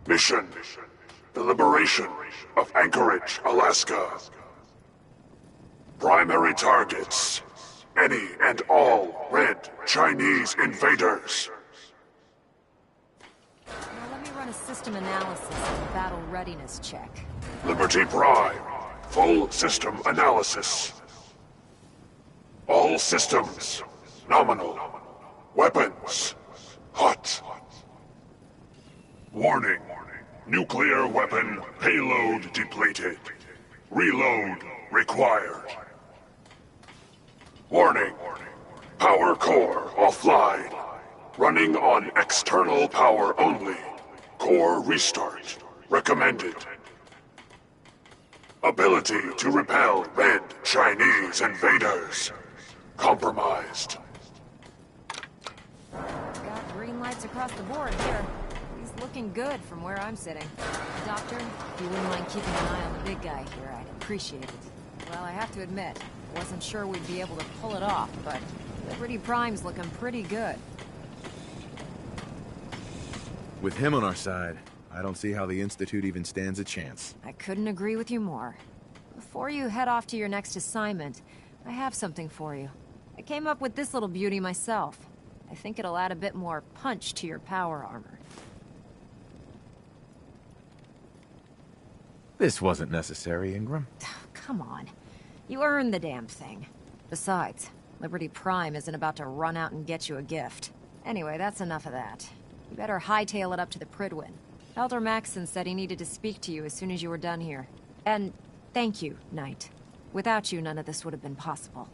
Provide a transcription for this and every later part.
Mission: the liberation of Anchorage, Alaska. Primary targets: any and all Red Chinese invaders. Now let me run a system analysis and a battle readiness check. Liberty Prime, full system analysis. All systems, nominal. Weapons, hot. Warning, nuclear weapon payload depleted. Reload required. Warning, power core offline. Running on external power only. Core restart recommended. Ability to repel Red Chinese invaders compromised. Got green lights across the board here. He's looking good from where I'm sitting. Doctor, if you wouldn't mind keeping an eye on the big guy here, I'd appreciate it. Well, I have to admit, I wasn't sure we'd be able to pull it off, but Liberty Prime's looking pretty good. With him on our side, I don't see how the Institute even stands a chance. I couldn't agree with you more. Before you head off to your next assignment, I have something for you. I came up with this little beauty myself. I think it'll add a bit more punch to your power armor. This wasn't necessary, Ingram. Come on. You earned the damn thing. Besides, Liberty Prime isn't about to run out and get you a gift. Anyway, that's enough of that. You better hightail it up to the Prydwen. Elder Maxson said he needed to speak to you as soon as you were done here. And thank you, Knight. Without you, none of this would have been possible.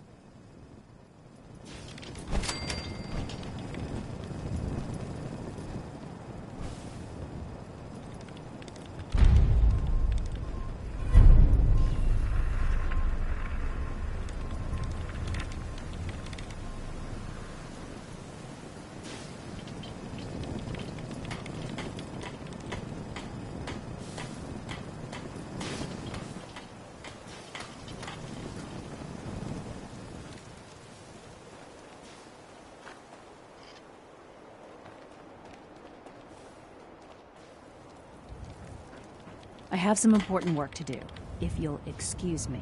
I have some important work to do, if you'll excuse me.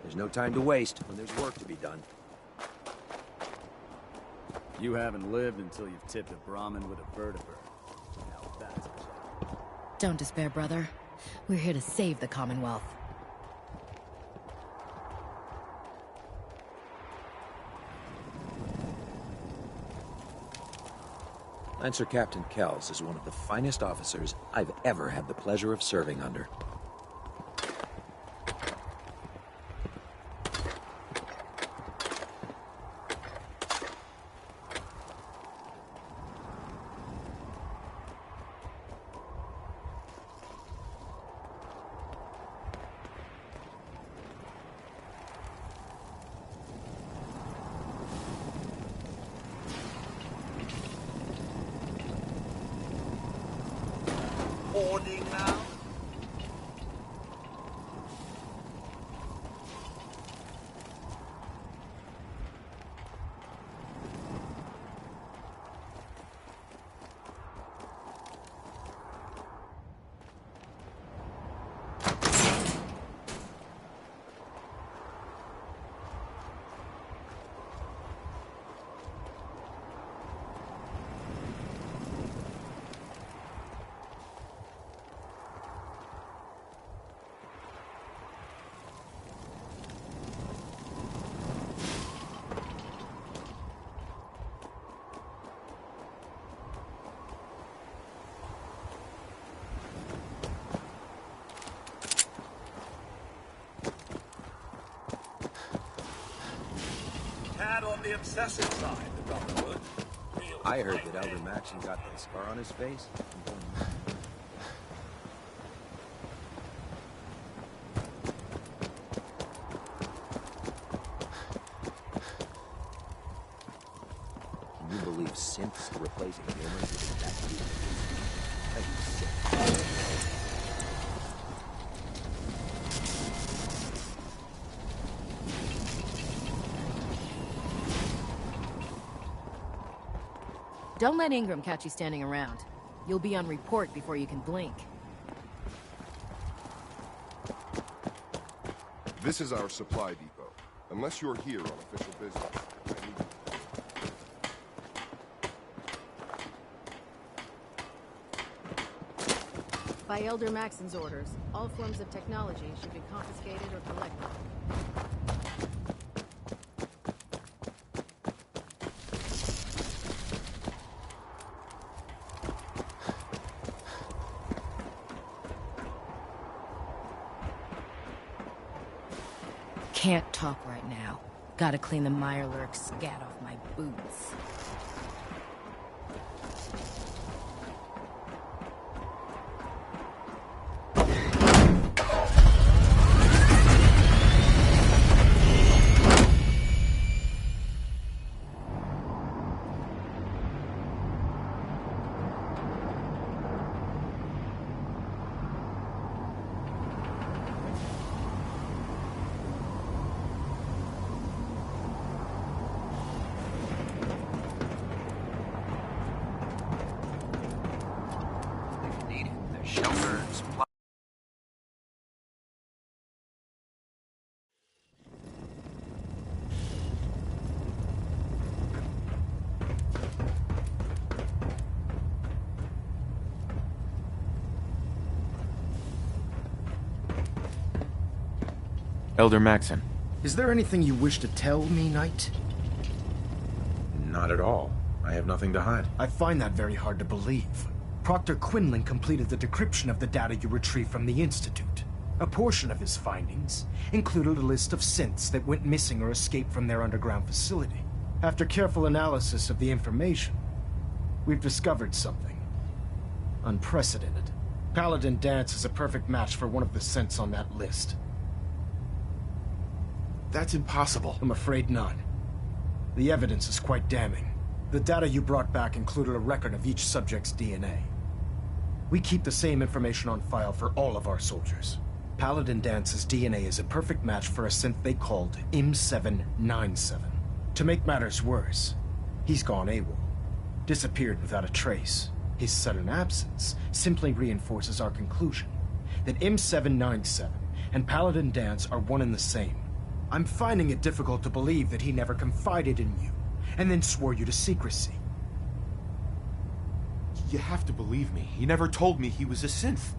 There's no time to waste when there's work to be done. You haven't lived until you've tipped a Brahmin with a vertebra. Now that's a job. Don't despair, brother. We're here to save the Commonwealth. Lancer Captain Kells is one of the finest officers I've ever had the pleasure of serving under. Boarding now. On the obsessive side, the Brotherhood. I heard that Elder Maxson got that scar on his face. Can you believe synths replacing humans with that? Don't let Ingram catch you standing around. You'll be on report before you can blink. This is our supply depot. Unless you're here on official business, I need you. By Elder Maxon's orders, all forms of technology should be confiscated or collected. Can't talk right now. Gotta clean the Mirelurk scat off my boots. Elder Maxon. Is there anything you wish to tell me, Knight? Not at all. I have nothing to hide. I find that very hard to believe. Proctor Quinlan completed the decryption of the data you retrieved from the Institute. A portion of his findings included a list of synths that went missing or escaped from their underground facility. After careful analysis of the information, we've discovered something unprecedented. Paladin Danse is a perfect match for one of the synths on that list. That's impossible. I'm afraid not. The evidence is quite damning. The data you brought back included a record of each subject's DNA. We keep the same information on file for all of our soldiers. Paladin Dance's DNA is a perfect match for a synth they called M797. To make matters worse, he's gone AWOL. Disappeared without a trace. His sudden absence simply reinforces our conclusion that M797 and Paladin Danse are one and the same. I'm finding it difficult to believe that he never confided in you, and then swore you to secrecy. You have to believe me. He never told me he was a synth.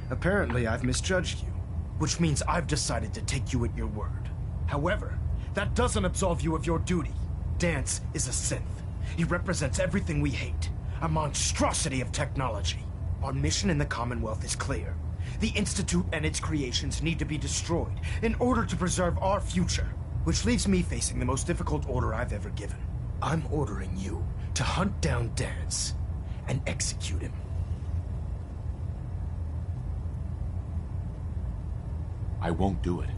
Apparently, I've misjudged you, which means I've decided to take you at your word. However, that doesn't absolve you of your duty. Danse is a synth. He represents everything we hate, a monstrosity of technology. Our mission in the Commonwealth is clear. The Institute and its creations need to be destroyed in order to preserve our future, which leaves me facing the most difficult order I've ever given. I'm ordering you to hunt down Danse and execute him. I won't do it.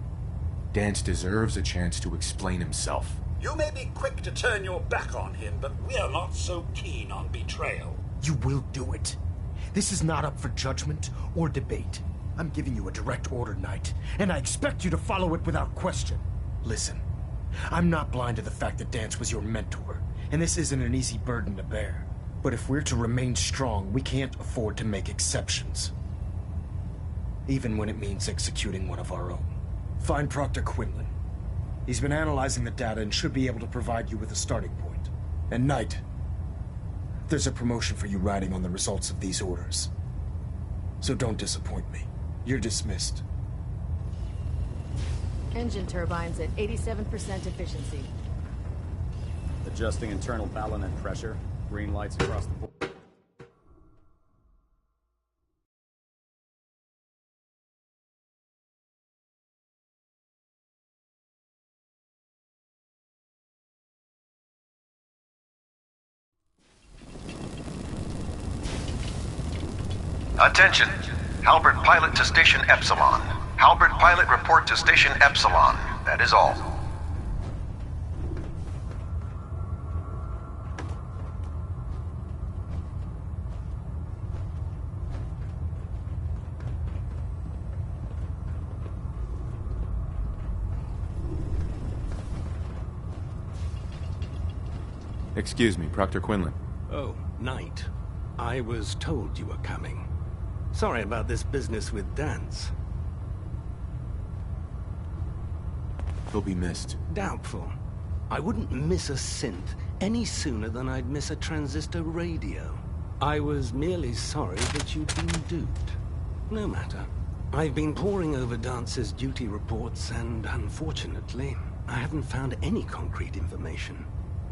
Danse deserves a chance to explain himself. You may be quick to turn your back on him, but we're not so keen on betrayal. You will do it. This is not up for judgment or debate. I'm giving you a direct order, Knight, and I expect you to follow it without question. Listen, I'm not blind to the fact that Danse was your mentor, and this isn't an easy burden to bear. But if we're to remain strong, we can't afford to make exceptions. Even when it means executing one of our own. Find Proctor Quinlan. He's been analyzing the data and should be able to provide you with a starting point. And Knight, there's a promotion for you riding on the results of these orders. So don't disappoint me. You're dismissed. Engine turbines at 87% efficiency. Adjusting internal balance and pressure. Green lights across the board. Attention! Halbert pilot to Station Epsilon. Halbert pilot report to Station Epsilon. That is all. Excuse me, Proctor Quinlan. Oh, Knight. I was told you were coming. Sorry about this business with Danse. He'll be missed. Doubtful. I wouldn't miss a synth any sooner than I'd miss a transistor radio. I was merely sorry that you'd been duped. No matter. I've been poring over Dance's duty reports, and unfortunately, I haven't found any concrete information.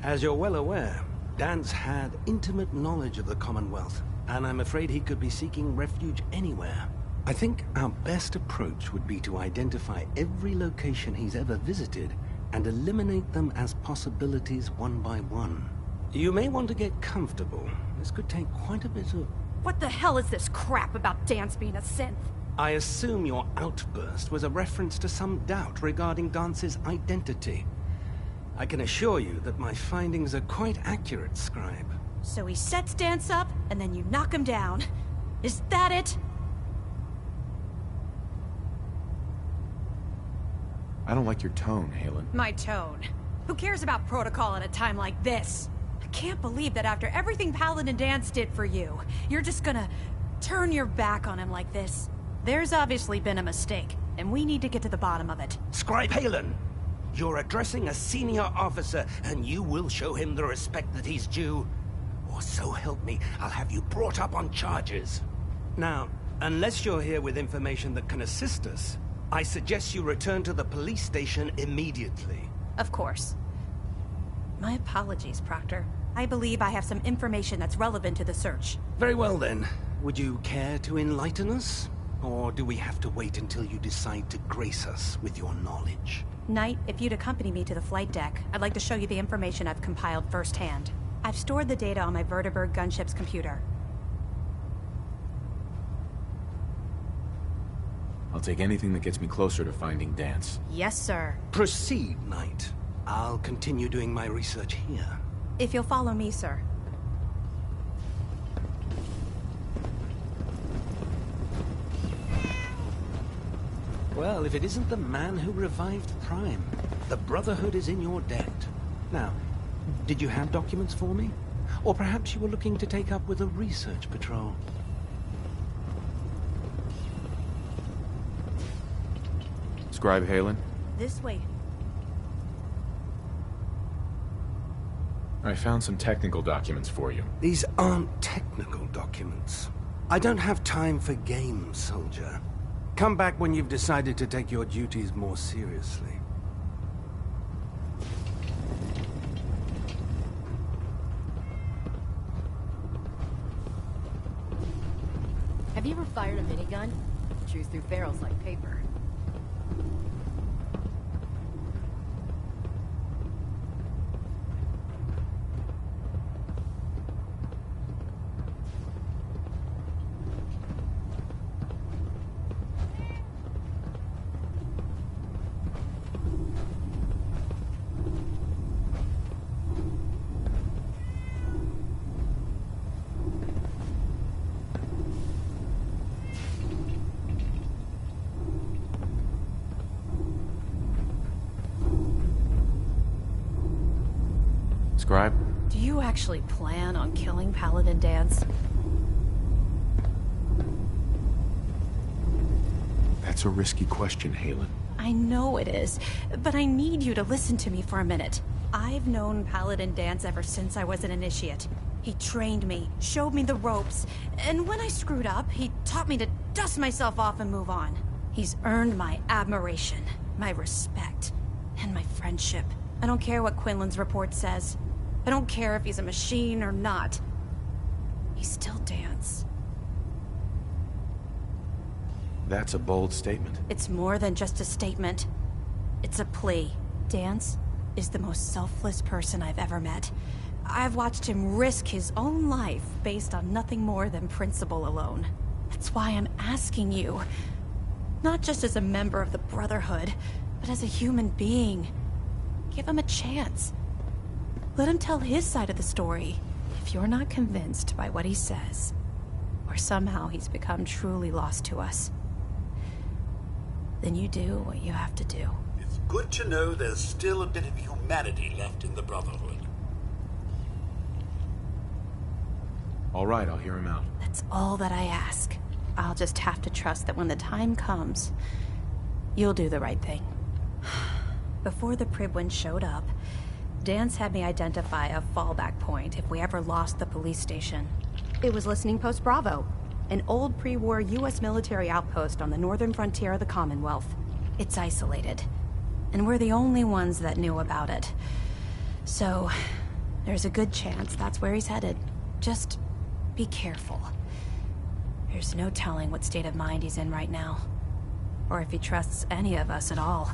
As you're well aware, Dance had intimate knowledge of the Commonwealth, and I'm afraid he could be seeking refuge anywhere. I think our best approach would be to identify every location he's ever visited and eliminate them as possibilities one by one. You may want to get comfortable. This could take quite a bit of... What the hell is this crap about Danse being a synth? I assume your outburst was a reference to some doubt regarding Dance's identity. I can assure you that my findings are quite accurate, Scribe. So he sets Danse up, and then you knock him down. Is that it? I don't like your tone, Haylen. My tone. Who cares about protocol at a time like this? I can't believe that after everything Paladin Danse did for you, you're just gonna turn your back on him like this. There's obviously been a mistake, and we need to get to the bottom of it. Scribe Haylen! You're addressing a senior officer, and you will show him the respect that he's due. Or so help me, I'll have you brought up on charges. Now, unless you're here with information that can assist us, I suggest you return to the police station immediately. Of course. My apologies, Proctor. I believe I have some information that's relevant to the search. Very well then. Would you care to enlighten us? Or do we have to wait until you decide to grace us with your knowledge? Knight, if you'd accompany me to the flight deck, I'd like to show you the information I've compiled firsthand. I've stored the data on my Vertibird gunship's computer. I'll take anything that gets me closer to finding Danse. Yes, sir. Proceed, Knight. I'll continue doing my research here. If you'll follow me, sir. Well, if it isn't the man who revived Prime, the Brotherhood is in your debt. Now, did you have documents for me? Or perhaps you were looking to take up with a research patrol? Scribe Haylen? This way. I found some technical documents for you. These aren't technical documents. I don't have time for games, soldier. Come back when you've decided to take your duties more seriously. Have you ever fired a minigun? Chews through barrels like paper. Scribe? Do you actually plan on killing Paladin Danse? That's a risky question, Haylen. I know it is, but I need you to listen to me for a minute. I've known Paladin Danse ever since I was an initiate. He trained me, showed me the ropes, and when I screwed up, he taught me to dust myself off and move on. He's earned my admiration, my respect, and my friendship. I don't care what Quinlan's report says. I don't care if he's a machine or not. He's still Danse. That's a bold statement. It's more than just a statement. It's a plea. Danse is the most selfless person I've ever met. I've watched him risk his own life based on nothing more than principle alone. That's why I'm asking you. Not just as a member of the Brotherhood, but as a human being. Give him a chance. Let him tell his side of the story. If you're not convinced by what he says, or somehow he's become truly lost to us, then you do what you have to do. It's good to know there's still a bit of humanity left in the Brotherhood. All right, I'll hear him out. That's all that I ask. I'll just have to trust that when the time comes, you'll do the right thing. Before the Prydwen showed up, Dance had me identify a fallback point if we ever lost the police station. It was Listening Post Bravo, an old pre-war U.S. military outpost on the northern frontier of the Commonwealth. It's isolated, and we're the only ones that knew about it. So, there's a good chance that's where he's headed. Just be careful. There's no telling what state of mind he's in right now, or if he trusts any of us at all.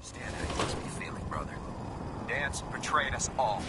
Understand how you must be feeling, brother. Dance betrayed us all.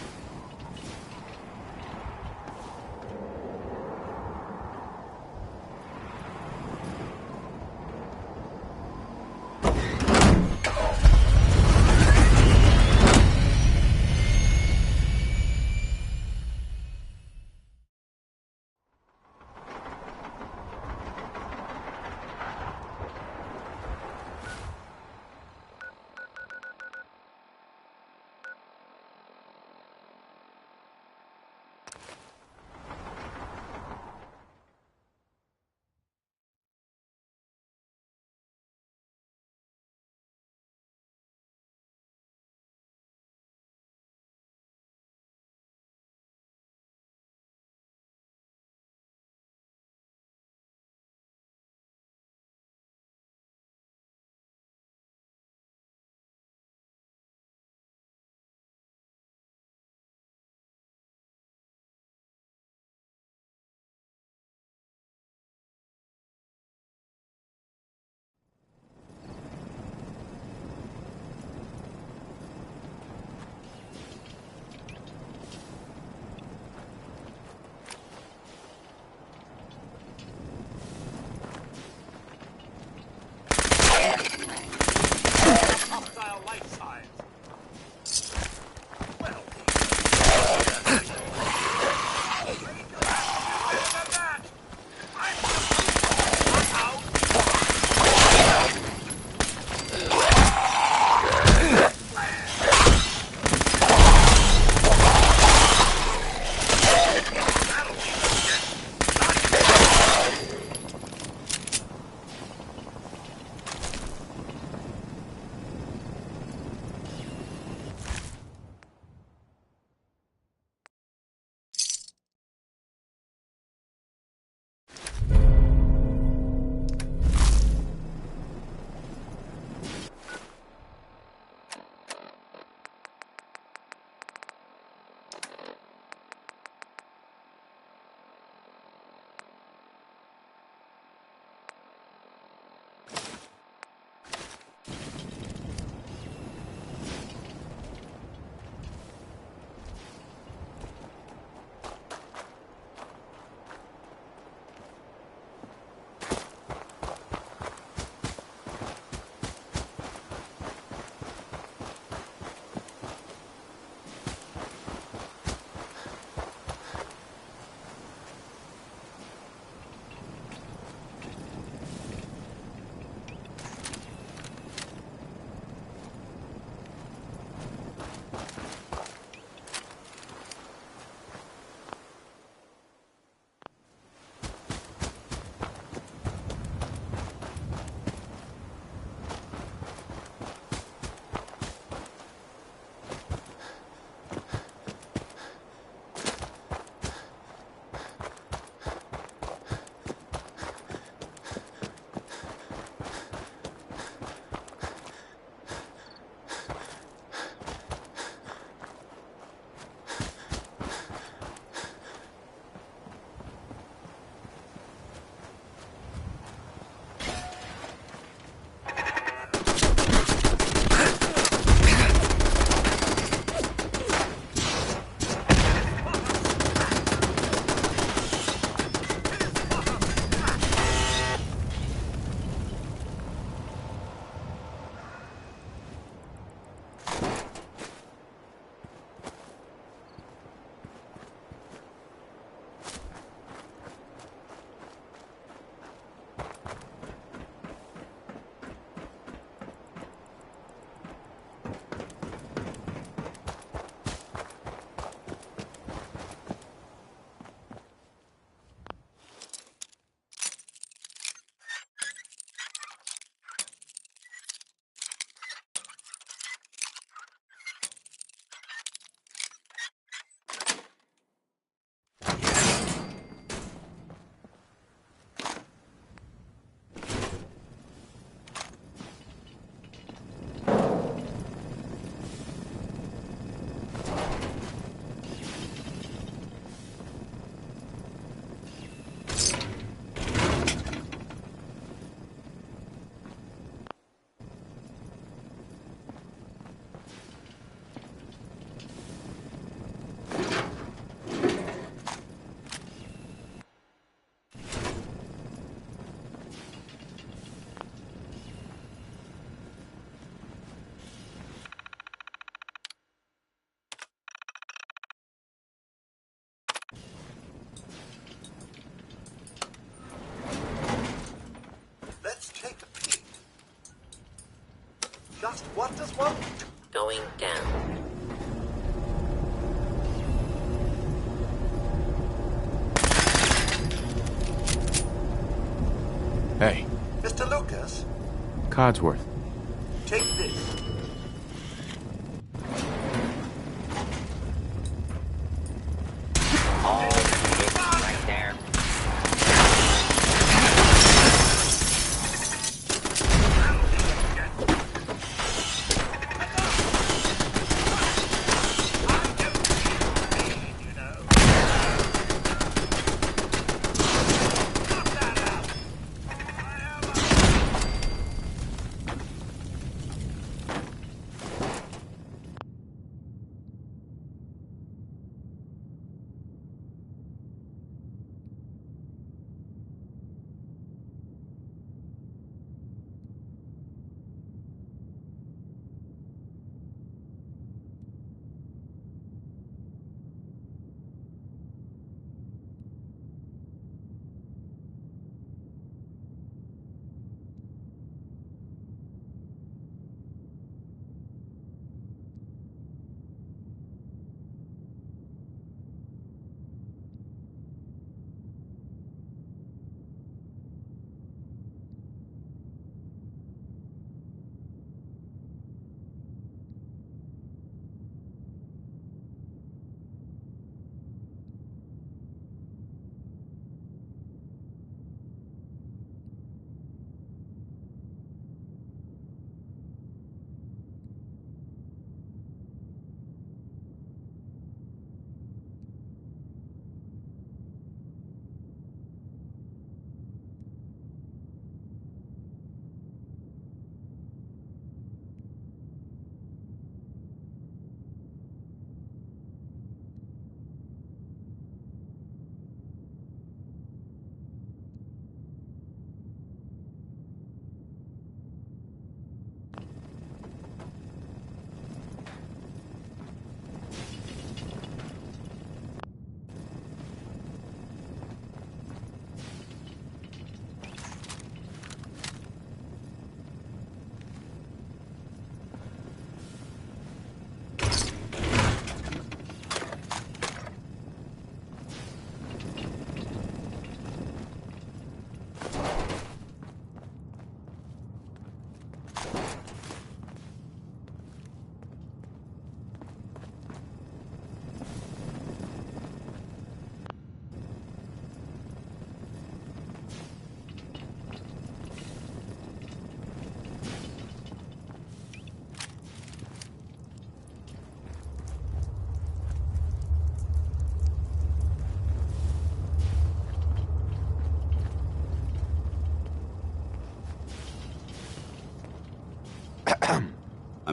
Just what does one... Going down. Hey. Mr. Lucas, Codsworth. take this. Right there.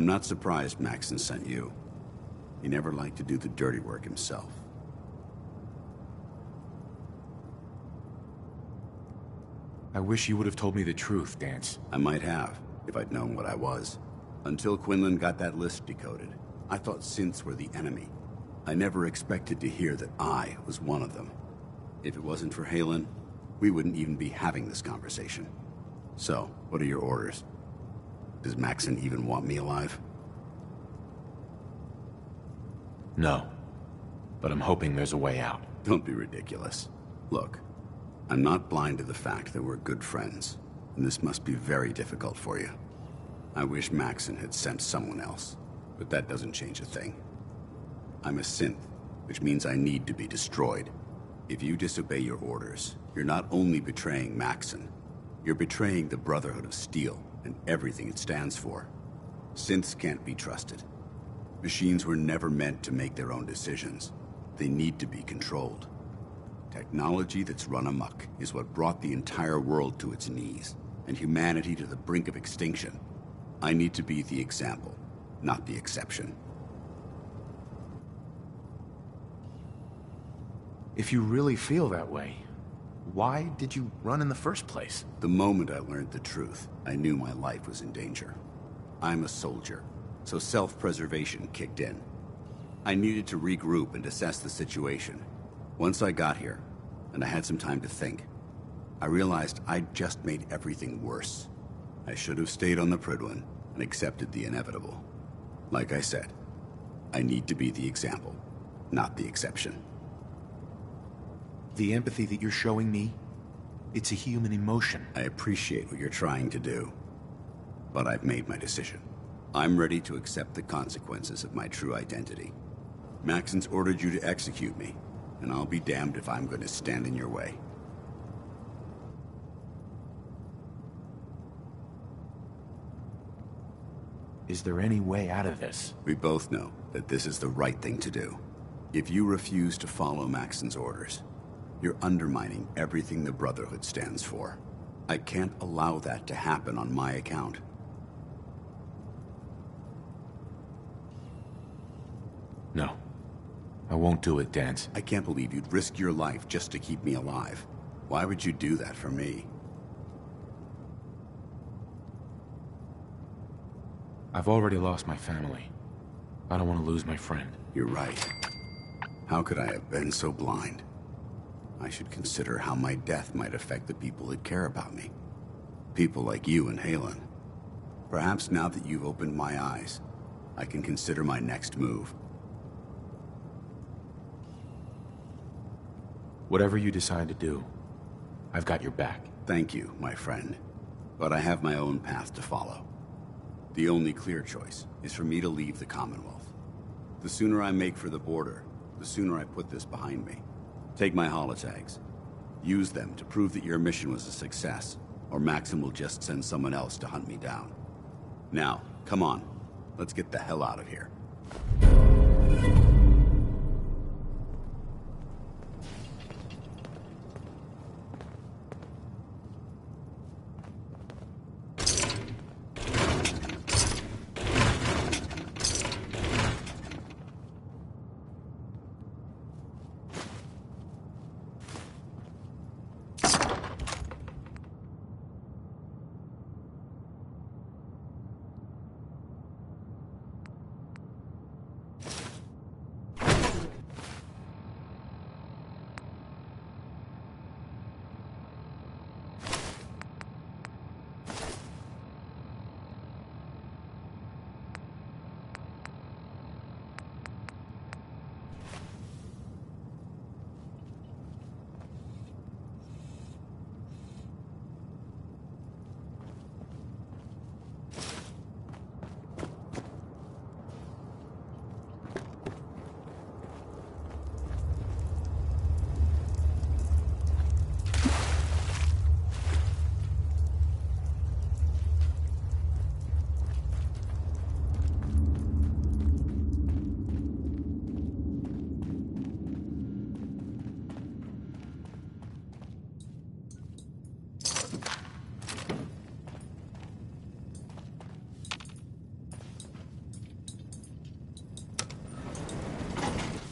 I'm not surprised Maxson sent you. He never liked to do the dirty work himself. I wish you would have told me the truth, Danse. I might have, if I'd known what I was. Until Quinlan got that list decoded, I thought synths were the enemy. I never expected to hear that I was one of them. If it wasn't for Haylen, we wouldn't even be having this conversation. So, what are your orders? Does Maxson even want me alive? No. But I'm hoping there's a way out. Don't be ridiculous. Look, I'm not blind to the fact that we're good friends, and this must be very difficult for you. I wish Maxson had sent someone else, but that doesn't change a thing. I'm a synth, which means I need to be destroyed. If you disobey your orders, you're not only betraying Maxson, you're betraying the Brotherhood of Steel and everything it stands for. Synths can't be trusted. Machines were never meant to make their own decisions. They need to be controlled. Technology that's run amok is what brought the entire world to its knees, and humanity to the brink of extinction. I need to be the example, not the exception. If you really feel that way, why did you run in the first place? The moment I learned the truth, I knew my life was in danger. I'm a soldier, so self-preservation kicked in. I needed to regroup and assess the situation. Once I got here, and I had some time to think, I realized I'd just made everything worse. I should have stayed on the Prydwen, and accepted the inevitable. Like I said, I need to be the example, not the exception. The empathy that you're showing me, it's a human emotion. I appreciate what you're trying to do, but I've made my decision. I'm ready to accept the consequences of my true identity. Maxon's ordered you to execute me, and I'll be damned if I'm going to stand in your way. Is there any way out of this? We both know that this is the right thing to do. If you refuse to follow Maxon's orders, you're undermining everything the Brotherhood stands for. I can't allow that to happen on my account. No. I won't do it, Danse. I can't believe you'd risk your life just to keep me alive. Why would you do that for me? I've already lost my family. I don't want to lose my friend. You're right. How could I have been so blind? I should consider how my death might affect the people that care about me. People like you and Haylen. Perhaps now that you've opened my eyes, I can consider my next move. Whatever you decide to do, I've got your back. Thank you, my friend. But I have my own path to follow. The only clear choice is for me to leave the Commonwealth. The sooner I make for the border, the sooner I put this behind me. Take my holotags. Use them to prove that your mission was a success, or Maxon will just send someone else to hunt me down. Now, come on. Let's get the hell out of here.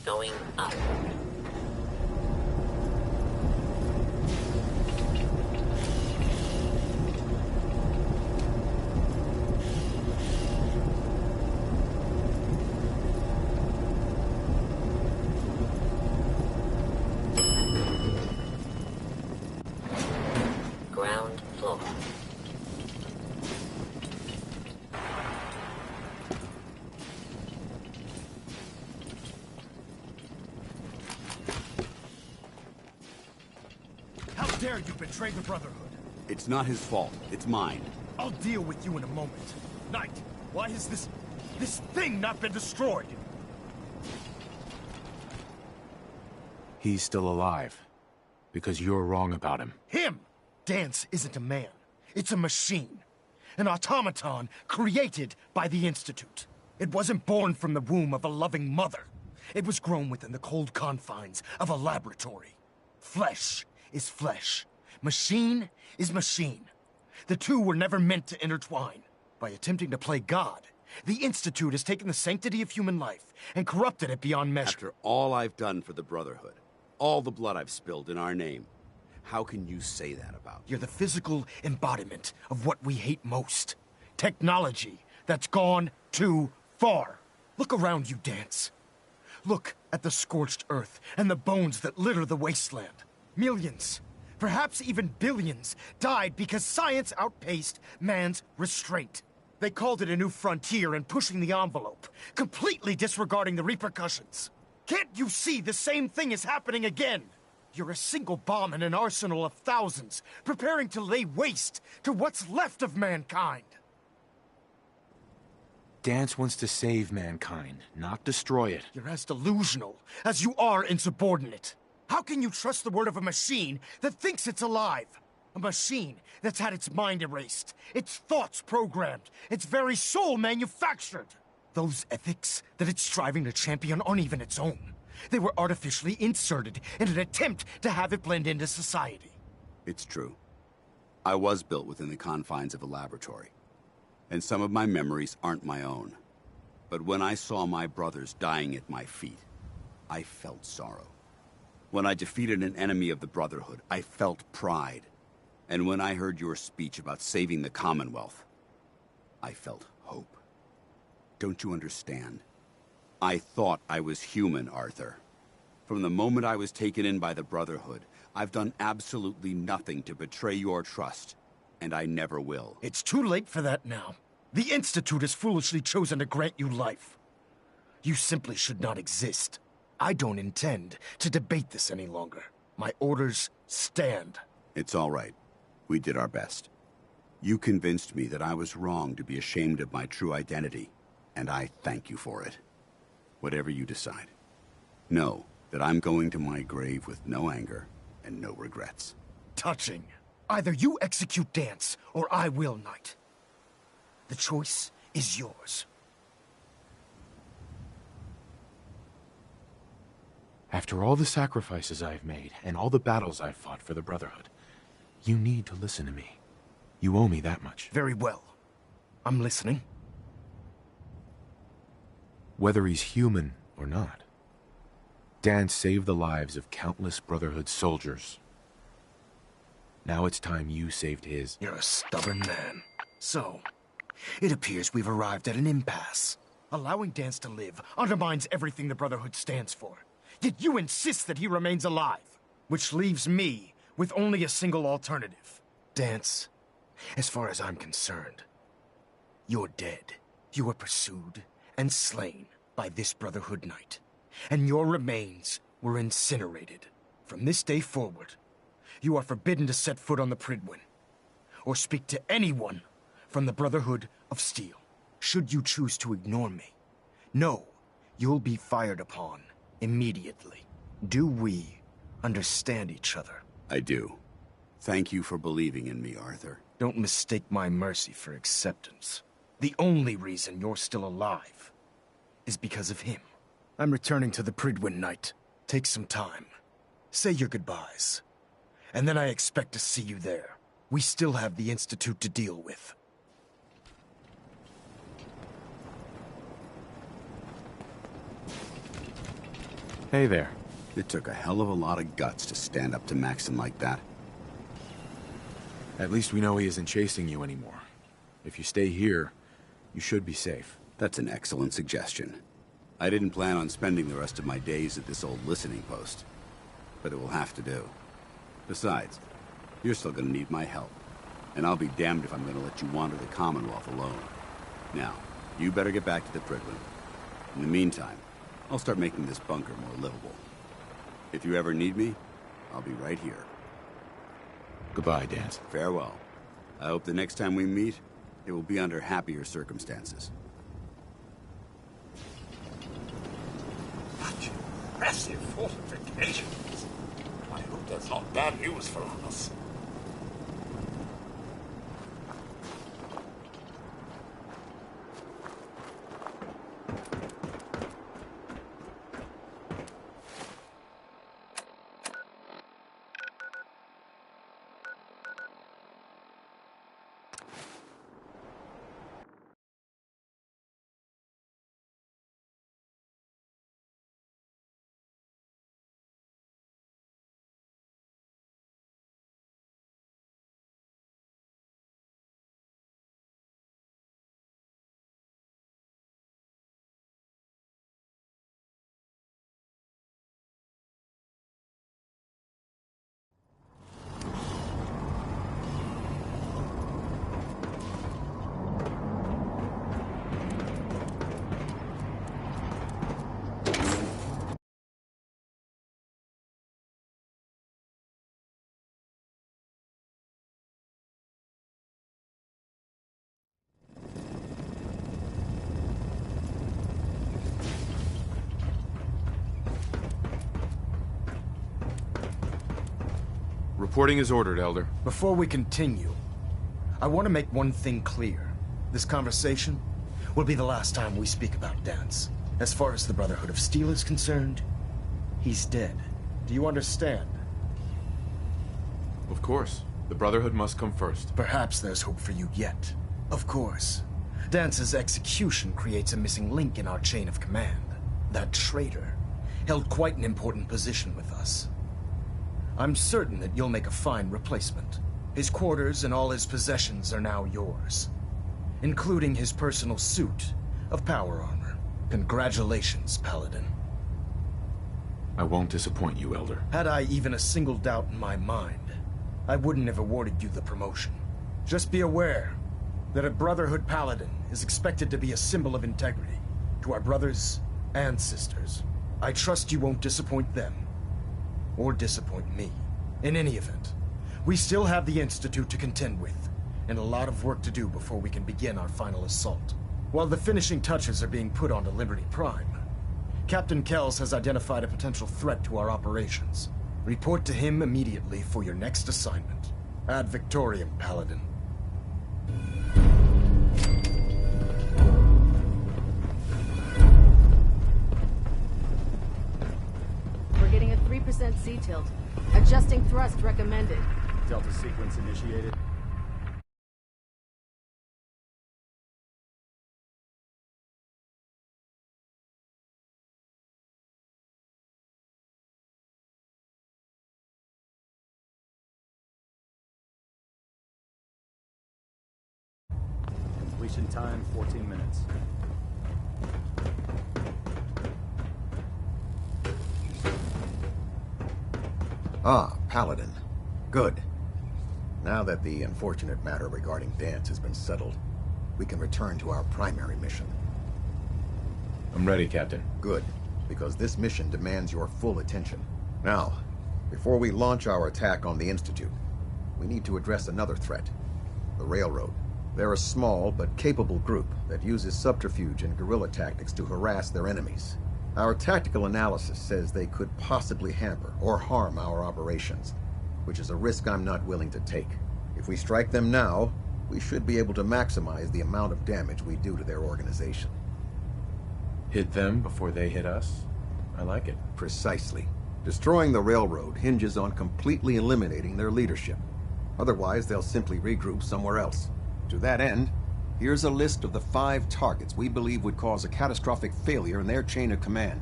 Going up. Ground floor. How dare you betray the Brotherhood? It's not his fault. It's mine. I'll deal with you in a moment. Knight, why has this thing not been destroyed? He's still alive. Because you're wrong about him. Him! Danse isn't a man. It's a machine. An automaton created by the Institute. It wasn't born from the womb of a loving mother. It was grown within the cold confines of a laboratory. Flesh is flesh. Machine is machine. The two were never meant to intertwine. By attempting to play God, the Institute has taken the sanctity of human life and corrupted it beyond measure. After all I've done for the Brotherhood, all the blood I've spilled in our name, how can you say that about me? You're the physical embodiment of what we hate most. Technology that's gone too far. Look around you, Danse. Look at the scorched earth and the bones that litter the wasteland. Millions, perhaps even billions, died because science outpaced man's restraint. They called it a new frontier and pushing the envelope, completely disregarding the repercussions. Can't you see the same thing is happening again? You're a single bomb in an arsenal of thousands, preparing to lay waste to what's left of mankind. Dance wants to save mankind, not destroy it. You're as delusional as you are insubordinate. How can you trust the word of a machine that thinks it's alive? A machine that's had its mind erased, its thoughts programmed, its very soul manufactured. Those ethics that it's striving to champion aren't even its own. They were artificially inserted in an attempt to have it blend into society. It's true. I was built within the confines of a laboratory, and some of my memories aren't my own. But when I saw my brothers dying at my feet, I felt sorrow. When I defeated an enemy of the Brotherhood, I felt pride. And when I heard your speech about saving the Commonwealth, I felt hope. Don't you understand? I thought I was human, Arthur. From the moment I was taken in by the Brotherhood, I've done absolutely nothing to betray your trust, and I never will. It's too late for that now. The Institute has foolishly chosen to grant you life. You simply should not exist. I don't intend to debate this any longer. My orders stand. It's all right. We did our best. You convinced me that I was wrong to be ashamed of my true identity, and I thank you for it. Whatever you decide, know that I'm going to my grave with no anger and no regrets. Touching. Either you execute Dance, or I will, Knight. The choice is yours. After all the sacrifices I've made, and all the battles I've fought for the Brotherhood, you need to listen to me. You owe me that much. Very well. I'm listening. Whether he's human or not, Dance saved the lives of countless Brotherhood soldiers. Now it's time you saved his. You're a stubborn man. So, it appears we've arrived at an impasse. Allowing Dance to live undermines everything the Brotherhood stands for. Yet you insist that he remains alive, which leaves me with only a single alternative. Dance, as far as I'm concerned, you're dead. You were pursued and slain by this Brotherhood Knight, and your remains were incinerated. From this day forward, you are forbidden to set foot on the Prydwen, or speak to anyone from the Brotherhood of Steel. Should you choose to ignore me, know you'll be fired upon immediately. Do we understand each other? I do. Thank you for believing in me, Arthur. Don't mistake my mercy for acceptance. The only reason you're still alive is because of him. I'm returning to the Prydwen, Knight. Take some time. Say your goodbyes. And then I expect to see you there. We still have the Institute to deal with. Hey there. It took a hell of a lot of guts to stand up to Maxim like that. At least we know he isn't chasing you anymore. If you stay here, you should be safe. That's an excellent suggestion. I didn't plan on spending the rest of my days at this old listening post, but it will have to do. Besides, you're still gonna need my help, and I'll be damned if I'm gonna let you wander the Commonwealth alone. Now, you better get back to the Prydwen. In the meantime, I'll start making this bunker more livable. If you ever need me, I'll be right here. Goodbye, Dance. Farewell. I hope the next time we meet, it will be under happier circumstances. Such impressive fortifications. I hope that's not bad news for us. Reporting is ordered, Elder. Before we continue, I want to make one thing clear. This conversation will be the last time we speak about Dance. As far as the Brotherhood of Steel is concerned, he's dead. Do you understand? Of course. The Brotherhood must come first. Perhaps there's hope for you yet. Of course. Dance's execution creates a missing link in our chain of command. That traitor held quite an important position with us. I'm certain that you'll make a fine replacement. His quarters and all his possessions are now yours, including his personal suit of power armor. Congratulations, Paladin. I won't disappoint you, Elder. Had I even a single doubt in my mind, I wouldn't have awarded you the promotion. Just be aware that a Brotherhood Paladin is expected to be a symbol of integrity to our brothers and sisters. I trust you won't disappoint them, or disappoint me. In any event, we still have the Institute to contend with, and a lot of work to do before we can begin our final assault. While the finishing touches are being put onto Liberty Prime, Captain Kells has identified a potential threat to our operations. Report to him immediately for your next assignment. Ad Victoriam, Paladin. We're getting a 3% sea tilt. Adjusting thrust recommended. Delta sequence initiated. Completion time 14 minutes. Ah, Paladin. Good. Now that the unfortunate matter regarding Dance has been settled, we can return to our primary mission. I'm ready, Captain. Good, because this mission demands your full attention. Now, before we launch our attack on the Institute, we need to address another threat. The Railroad. They're a small but capable group that uses subterfuge and guerrilla tactics to harass their enemies. Our tactical analysis says they could possibly hamper or harm our operations, which is a risk I'm not willing to take. If we strike them now, we should be able to maximize the amount of damage we do to their organization. Hit them before they hit us? I like it. Precisely. Destroying the Railroad hinges on completely eliminating their leadership. Otherwise, they'll simply regroup somewhere else. To that end, here's a list of the 5 targets we believe would cause a catastrophic failure in their chain of command.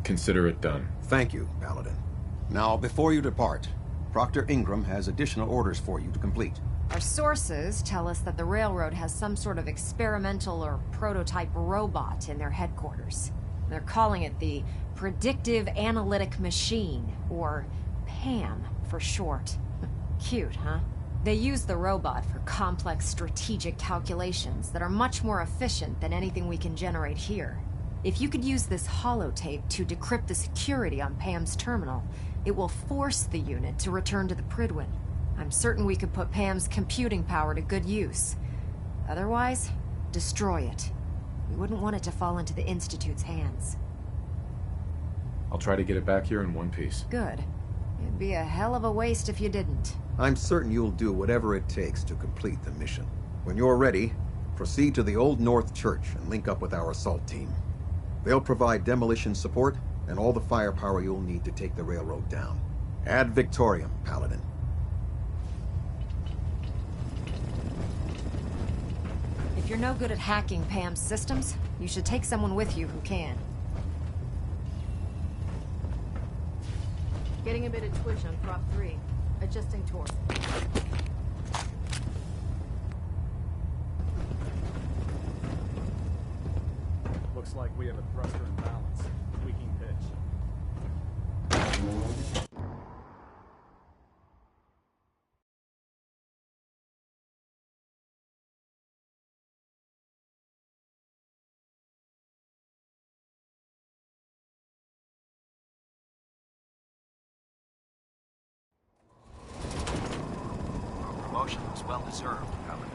Consider it done. Thank you, Paladin. Now, before you depart, Proctor Ingram has additional orders for you to complete. Our sources tell us that the Railroad has some sort of experimental or prototype robot in their headquarters. They're calling it the Predictive Analytic Machine, or PAM for short. Cute, huh? They use the robot for complex strategic calculations that are much more efficient than anything we can generate here. If you could use this holotape to decrypt the security on Pam's terminal, it will force the unit to return to the Prydwen. I'm certain we could put Pam's computing power to good use. Otherwise, destroy it. We wouldn't want it to fall into the Institute's hands. I'll try to get it back here in one piece. Good. It'd be a hell of a waste if you didn't. I'm certain you'll do whatever it takes to complete the mission. When you're ready, proceed to the Old North Church and link up with our assault team. They'll provide demolition support and all the firepower you'll need to take the Railroad down. Ad Victoriam, Paladin. If you're no good at hacking Pam's systems, you should take someone with you who can. Getting a bit of twitch on prop 3. Adjusting torque. Looks like we have a thruster imbalance. Tweaking pitch. Promotion was well deserved, Paladin.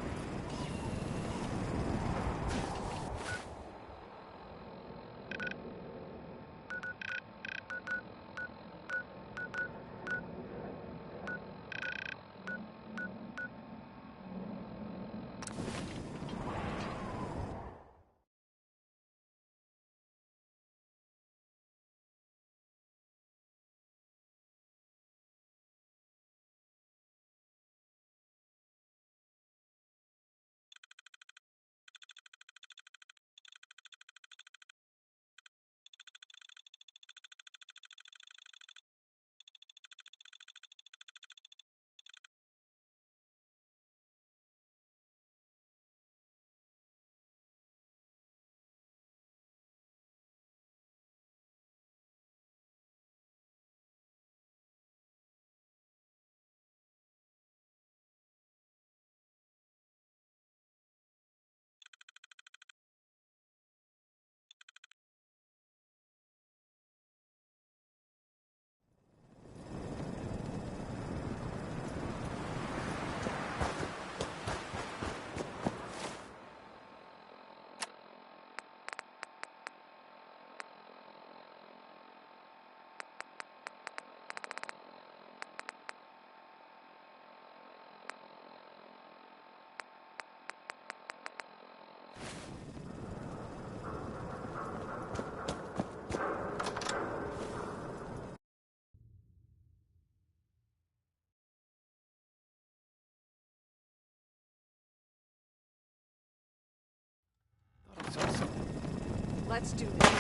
Let's do this.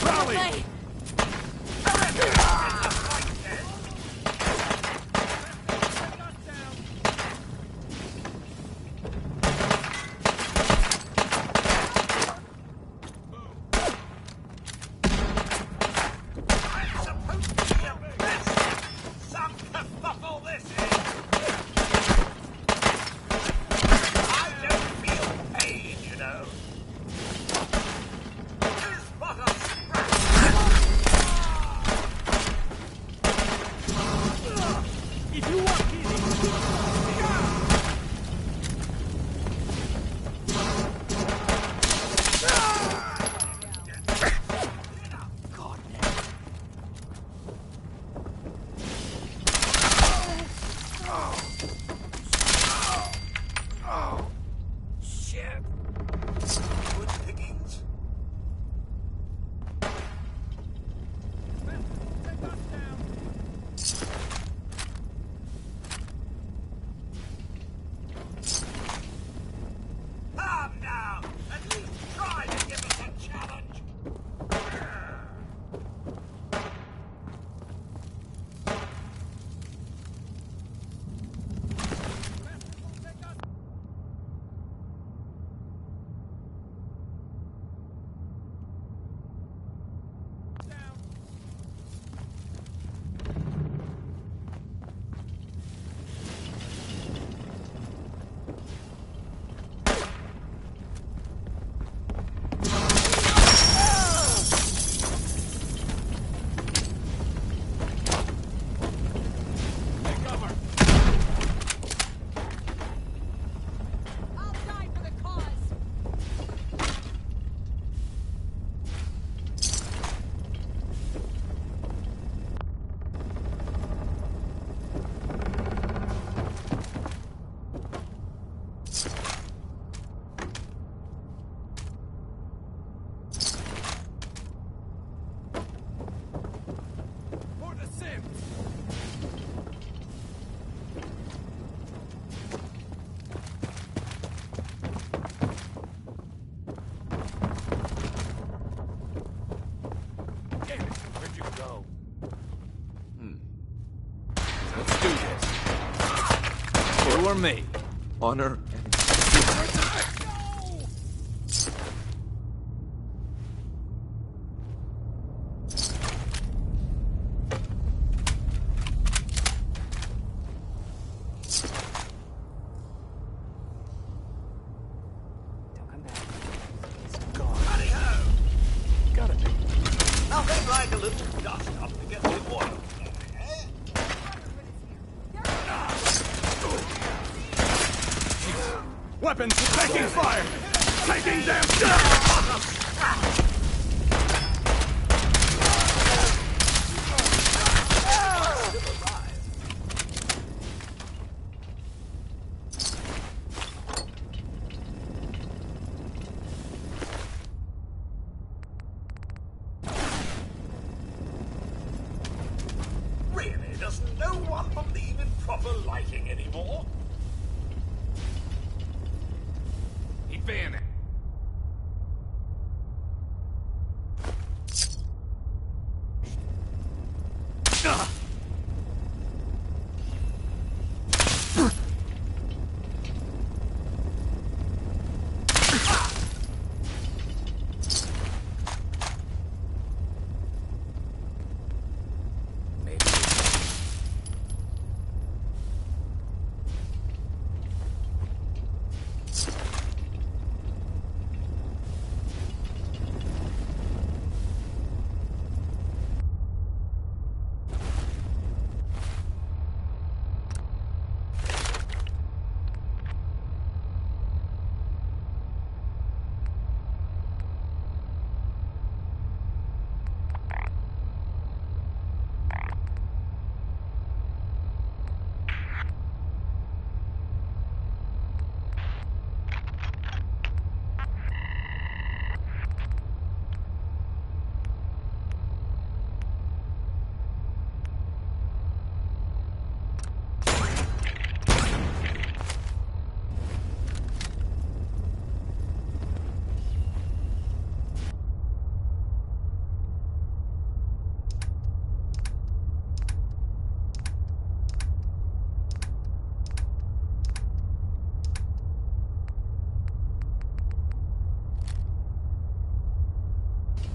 Rally! For me. Honor and... Now they'd like a little dust up to get the oil. Weapons taking fire! Taking them down! Really, does no one believe in proper lighting anymore?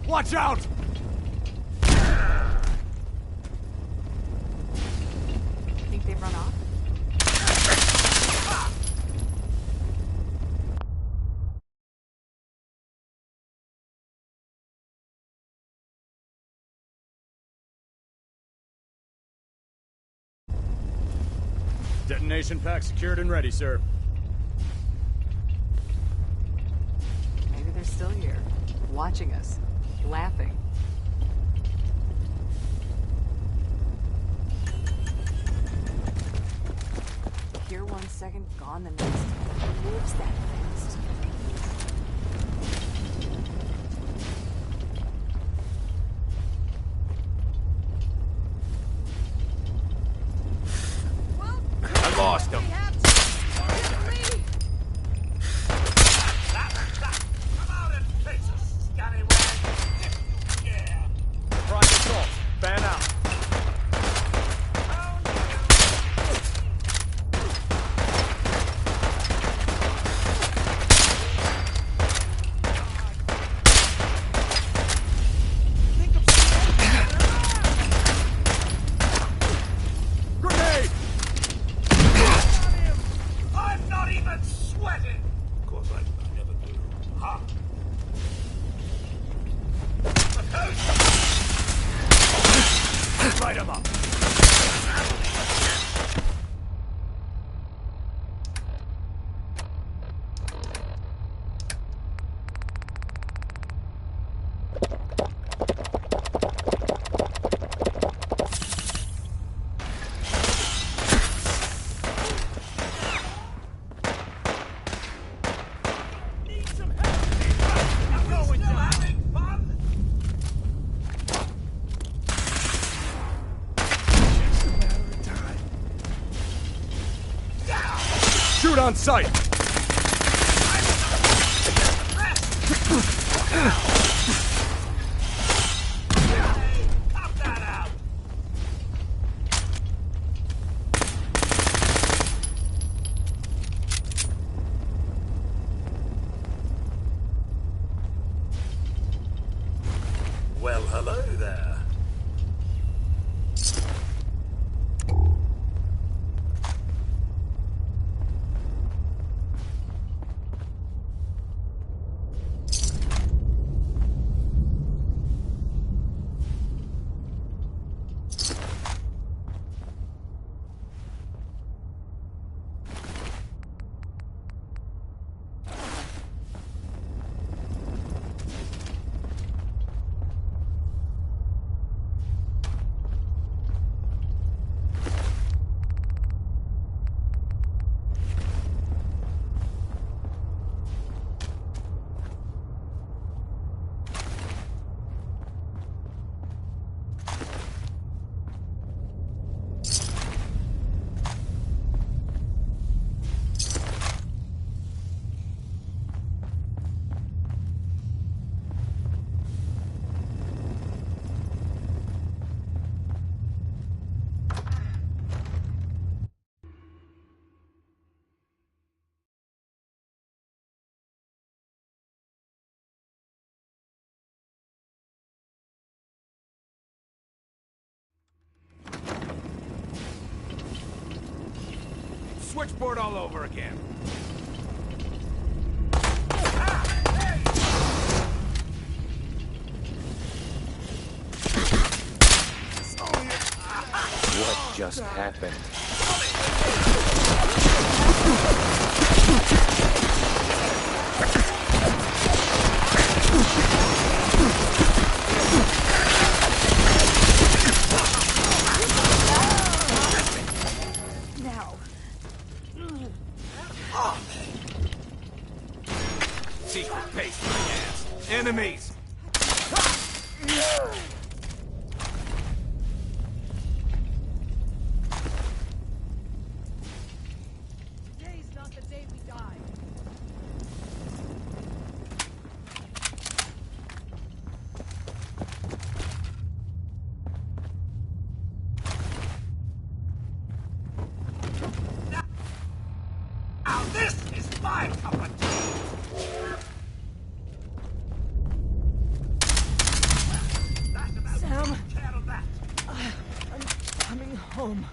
Watch out! Think they've run off? Detonation pack secured and ready, sir. Maybe they're still here, watching us, laughing. Here 1 second, gone the next. Who moves that fast? I lost him. Prime assault. Fan out. Grenade! I'm not even sweating! Of course, I never do. Ha! Light him up. Shoot on sight! Well, hello there. Switchboard all over again. What just happened? Now. Secret base, my ass. Enemies! Today's not the day we die. Now this is my cup of tea! home.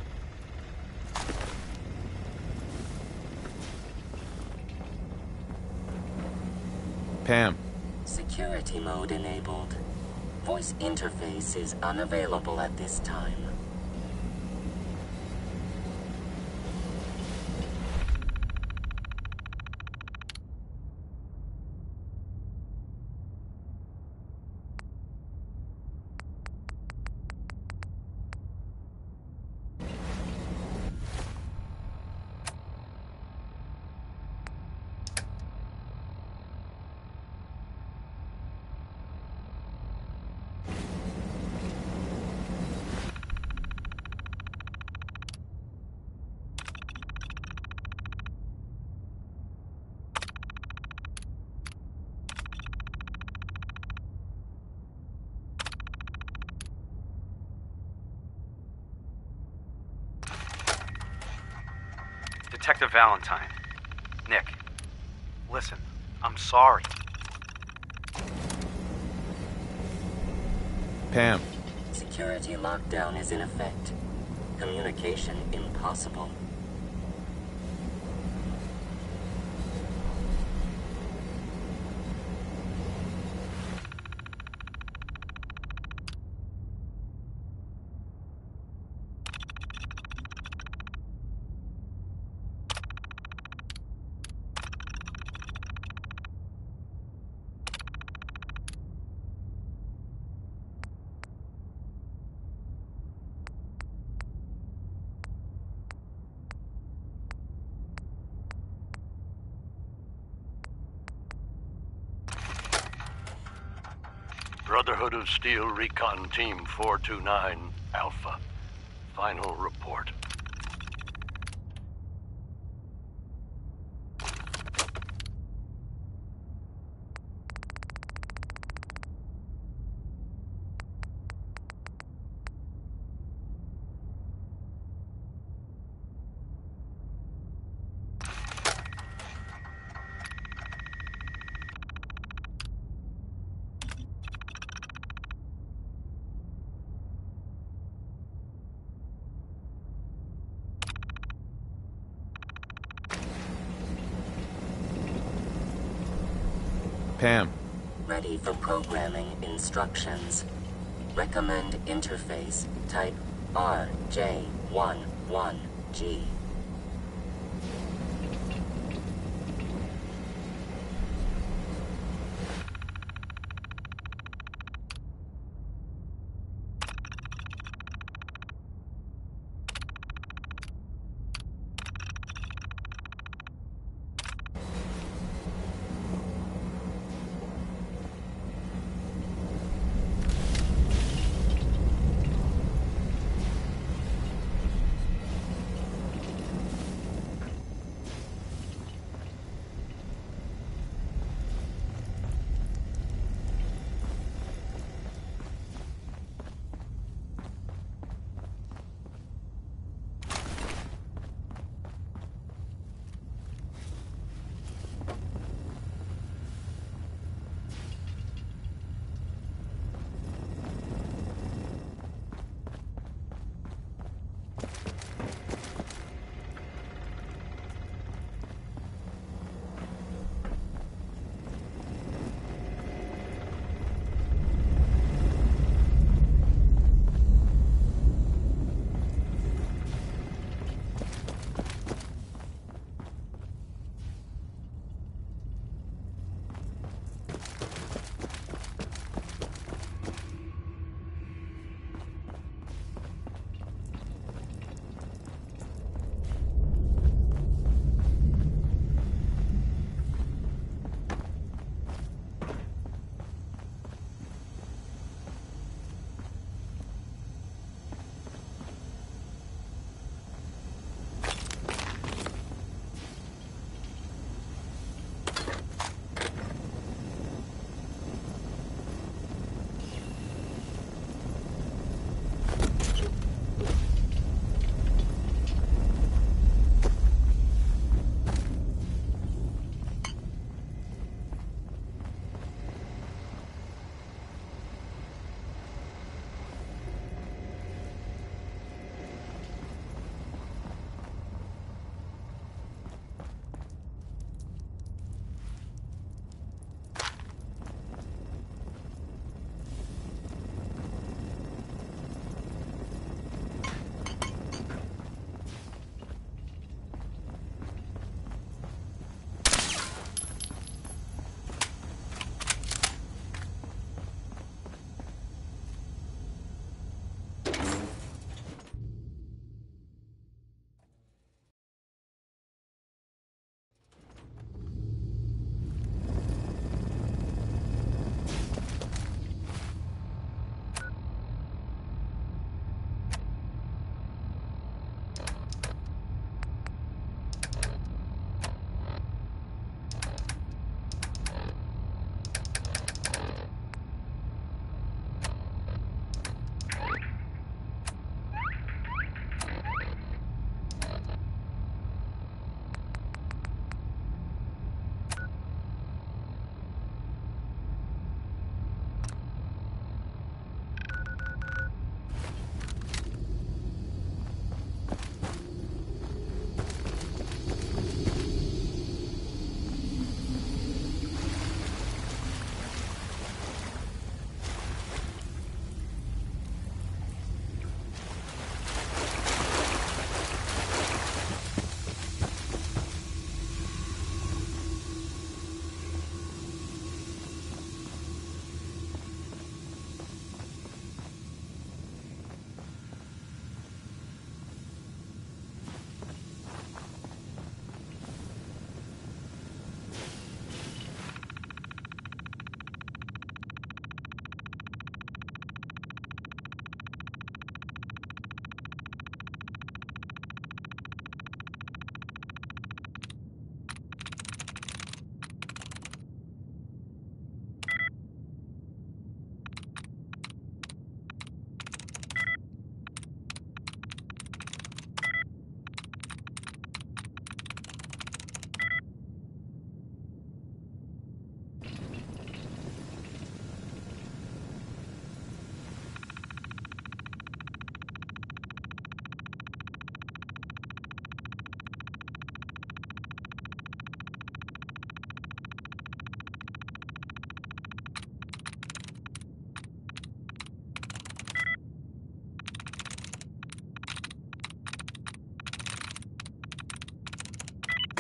Pam. Security mode enabled. Voice interface is unavailable at this time. Detective Valentine. Nick. Listen, I'm sorry. Pam. Security lockdown is in effect. Communication impossible. Brotherhood of Steel Recon Team 429 Alpha. Final report. Pam. Ready for programming instructions. Recommend interface. Type RJ11G.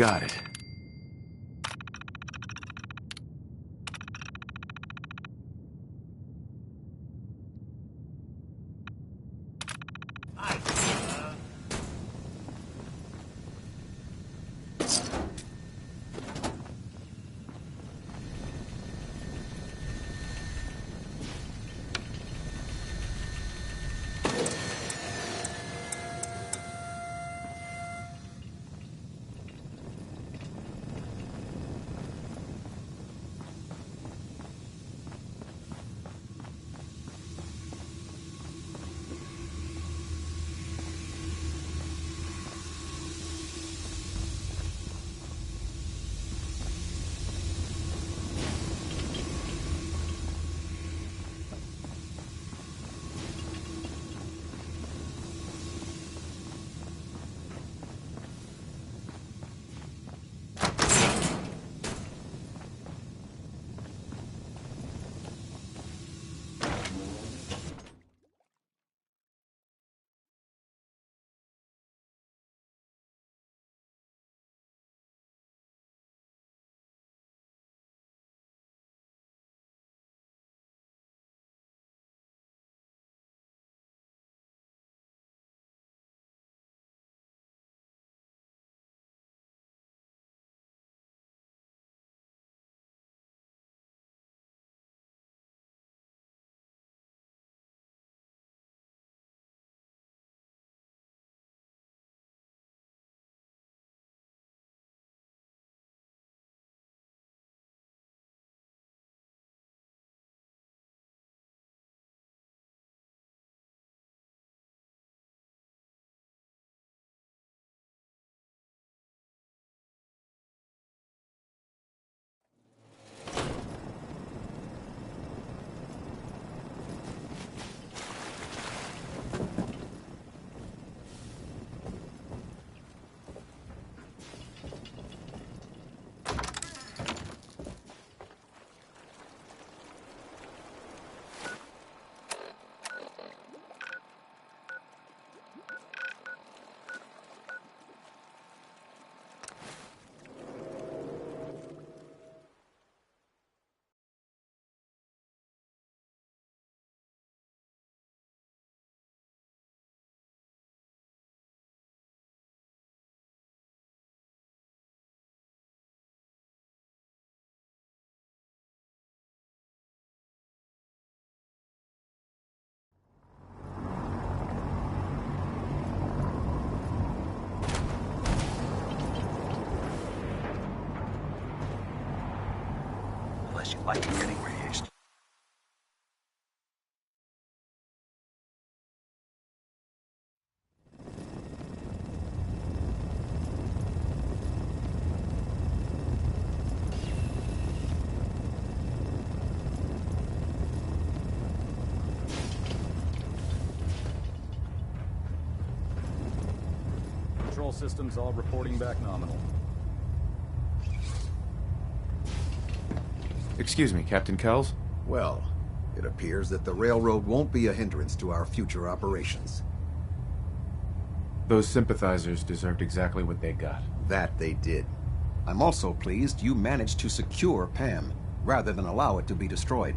Got it. Unless you like getting radiation. Control systems all reporting back nominal. Excuse me, Captain Kells? Well, it appears that the railroad won't be a hindrance to our future operations. Those sympathizers deserved exactly what they got. That they did. I'm also pleased you managed to secure Pam, rather than allow it to be destroyed.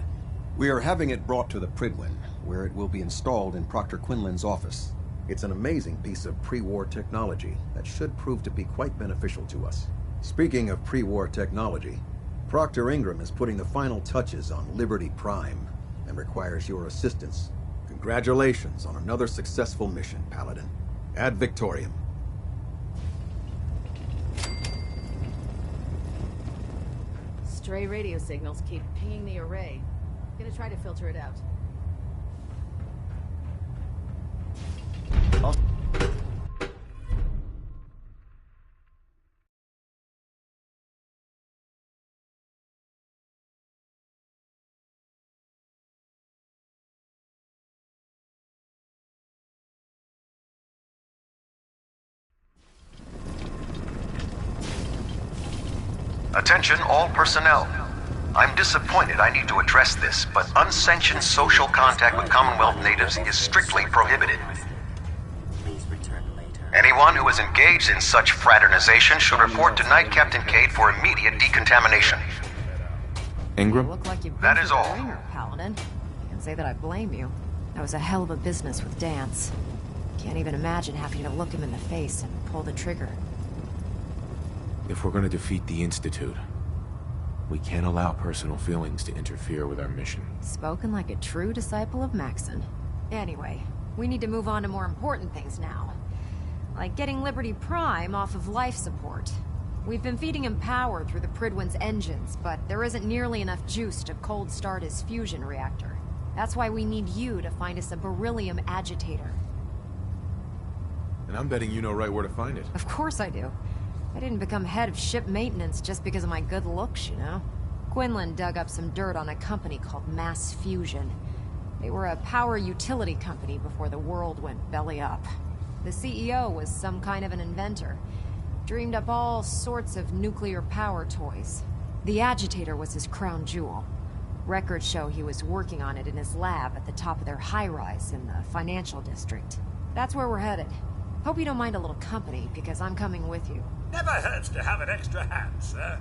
We are having it brought to the Prydwen, where it will be installed in Proctor Quinlan's office. It's an amazing piece of pre-war technology that should prove to be quite beneficial to us. Speaking of pre-war technology, Proctor Ingram is putting the final touches on Liberty Prime and requires your assistance. Congratulations on another successful mission, Paladin. Ad Victoriam. Stray radio signals keep pinging the array. Gonna try to filter it out. Attention all personnel. I'm disappointed I need to address this, but unsanctioned social contact with Commonwealth natives is strictly prohibited. Anyone who is engaged in such fraternization should report to Knight Captain Cade for immediate decontamination. Ingram? Look like you've That been is through the all. ringer, Paladin. Can't say that I blame you. That was a hell of a business with Dance. Can't even imagine having to look him in the face and pull the trigger. If we're gonna defeat the Institute, we can't allow personal feelings to interfere with our mission. Spoken like a true disciple of Maxon. Anyway, we need to move on to more important things now. Like getting Liberty Prime off of life support. We've been feeding him power through the Prydwen's engines, but there isn't nearly enough juice to cold start his fusion reactor. That's why we need you to find us a beryllium agitator. And I'm betting you know right where to find it. Of course I do. I didn't become head of ship maintenance just because of my good looks, you know? Quinlan dug up some dirt on a company called Mass Fusion. They were a power utility company before the world went belly up. The CEO was some kind of an inventor. Dreamed up all sorts of nuclear power toys. The agitator was his crown jewel. Records show he was working on it in his lab at the top of their high-rise in the financial district. That's where we're headed. Hope you don't mind a little company, because I'm coming with you. Never hurts to have an extra hand, sir.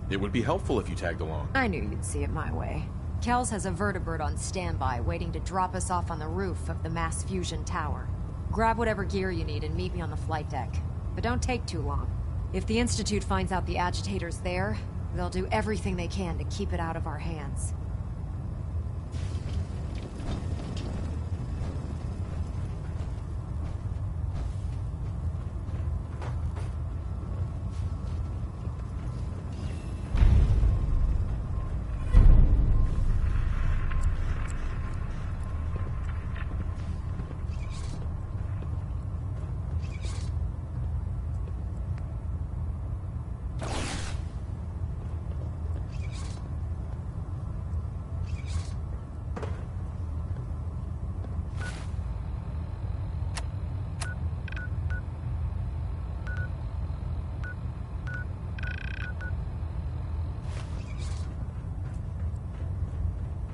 It would be helpful if you tagged along. I knew you'd see it my way. Kells has a vertibird on standby, waiting to drop us off on the roof of the Mass Fusion Tower. Grab whatever gear you need and meet me on the flight deck. But don't take too long. If the Institute finds out the agitator's there, they'll do everything they can to keep it out of our hands.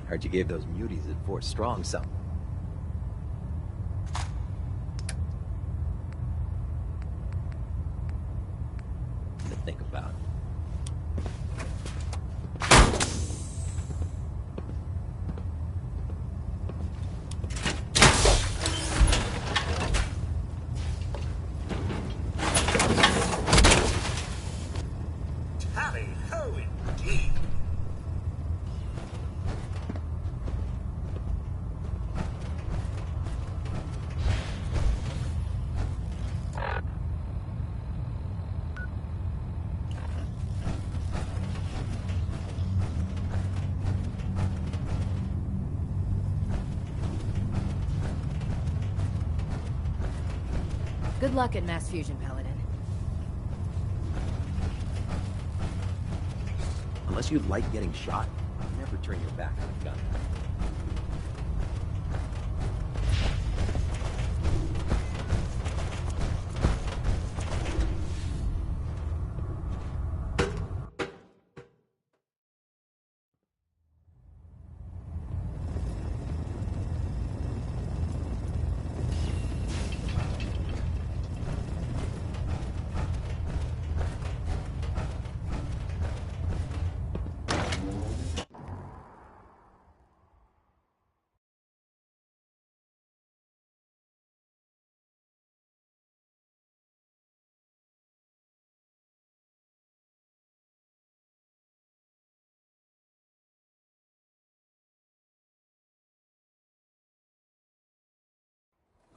Heard you gave those muties at Fort Strong something. To think about. Tally-ho indeed. Good luck at Mass Fusion, Paladin. Unless you like getting shot, never turn your back on a gun.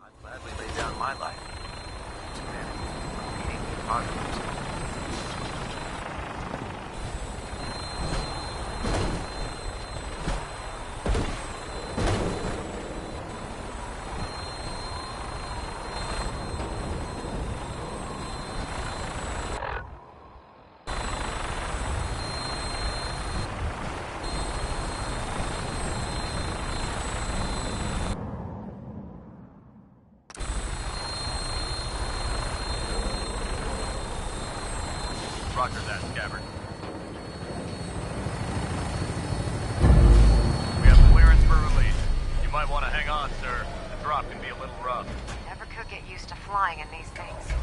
I'd gladly lay down my life to manage repeating the apocalypse. Roger that, Scabbard. We have clearance for release. You might want to hang on, sir. drop can be a little rough. Never could get used to flying in these things.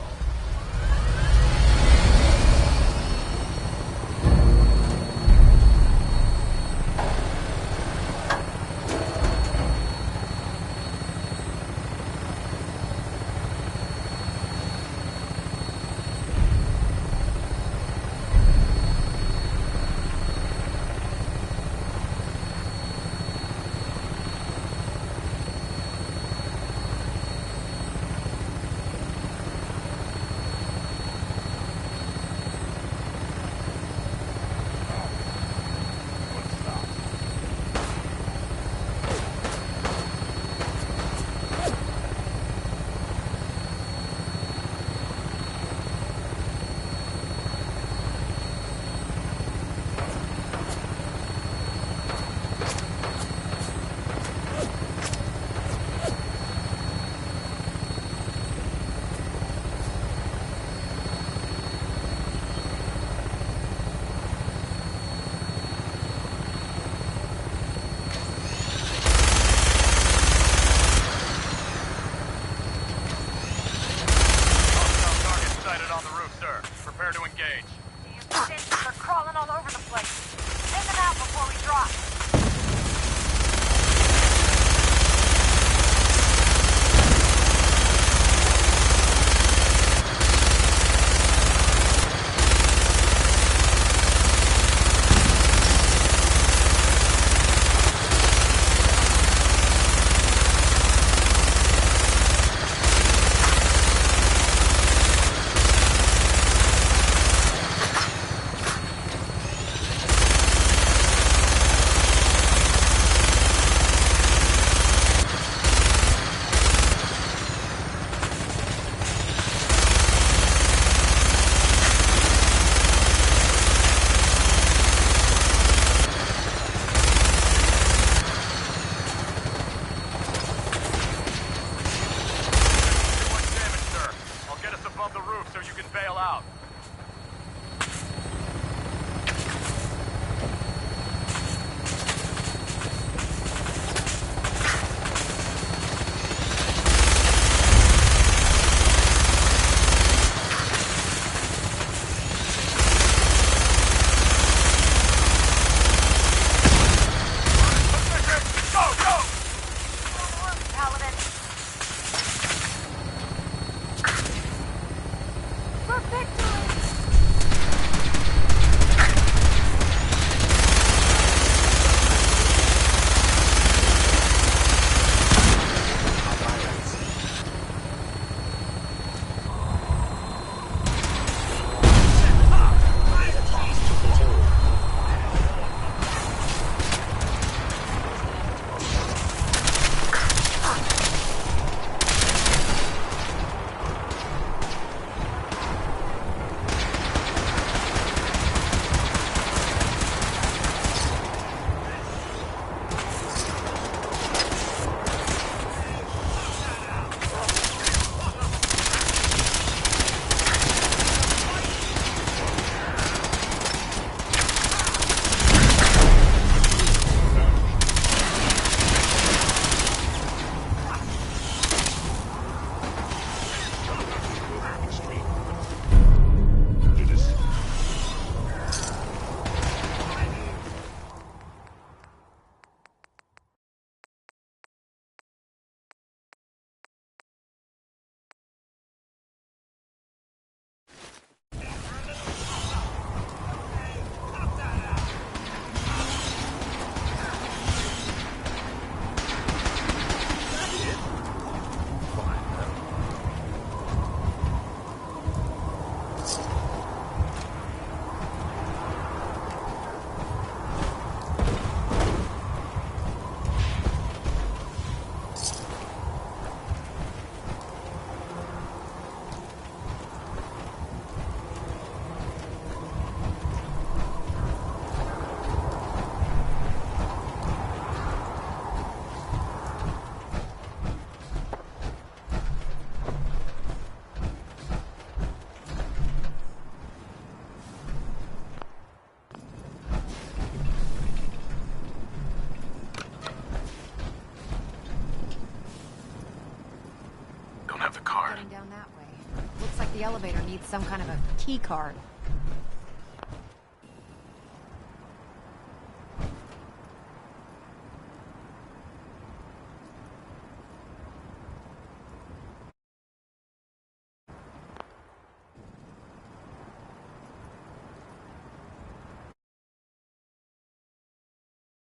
elevator needs some kind of a key card.